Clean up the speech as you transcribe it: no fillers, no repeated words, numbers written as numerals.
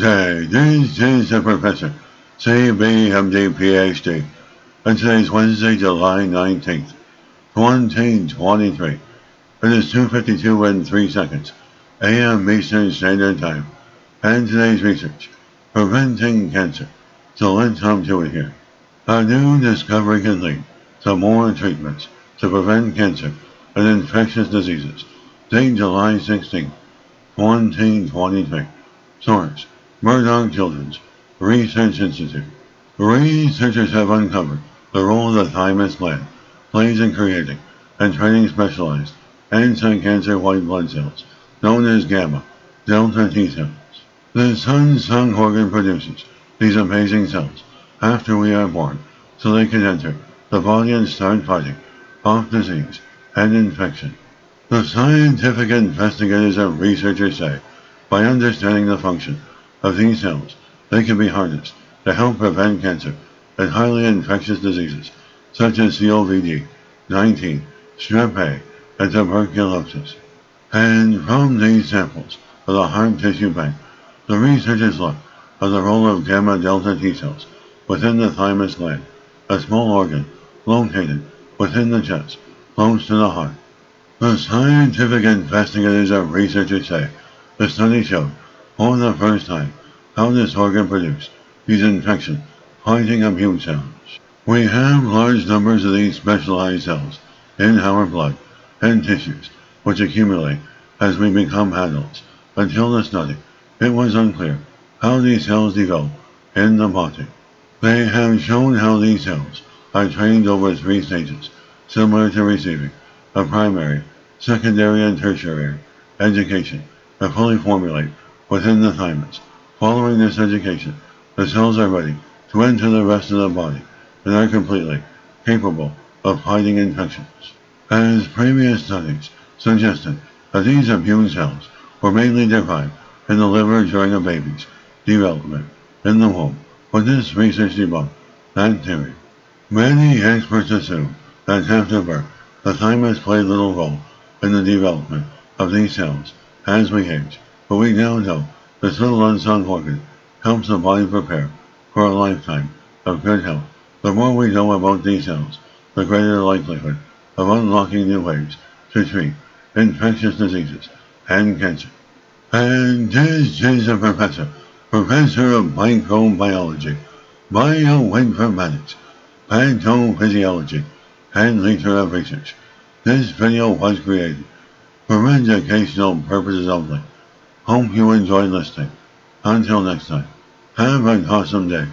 Okay, this is the Professor, CBMD PhD, and today's Wednesday, July 19th, 2023. It is 2:52 and 3 seconds, AM Eastern Standard Time, and today's research, preventing cancer. So let's hop to it here. A new discovery can lead to more treatments to prevent cancer and infectious diseases. Date July 16th, 2023. Source: Murdoch Children's Research Institute. Researchers have uncovered the role the thymus gland plays in creating and training specialized anti-cancer white blood cells, known as gamma delta T cells. The sun's sun organ produces these amazing cells after we are born, so they can enter the body and start fighting off disease and infection. The scientific investigators and researchers say by understanding the function of these cells, they can be harnessed to help prevent cancer and highly infectious diseases such as COVID-19, strep A, and tuberculosis. And from these samples of the heart tissue bank, the researchers look at the role of gamma delta T cells within the thymus gland, a small organ located within the chest, close to the heart. The scientific investigators and researchers say the study showed for the first time how this organ produced these infection-fighting immune cells. We have large numbers of these specialized cells in our blood and tissues, which accumulate as we become adults. Until the study, it was unclear how these cells develop in the body. They have shown how these cells are trained over 3 stages, similar to receiving a primary, secondary, and tertiary education to fully formulate within the thymus. Following this education, the cells are ready to enter the rest of the body and are completely capable of fighting infections. As previous studies suggested that these immune cells were mainly derived in the liver during a baby's development in the womb, but this research debunked that theory. Many experts assume that after birth, the thymus played little role in the development of these cells as we age, but we now know this little unsung organ helps the body prepare for a lifetime of good health. The more we know about these cells, the greater the likelihood of unlocking new ways to treat infectious diseases and cancer. And this is a professor, professor of microbiology, bioinformatics, pathophysiology, and leader of research. This video was created for educational purposes only. Hope you enjoy listening. Until next time, have an awesome day.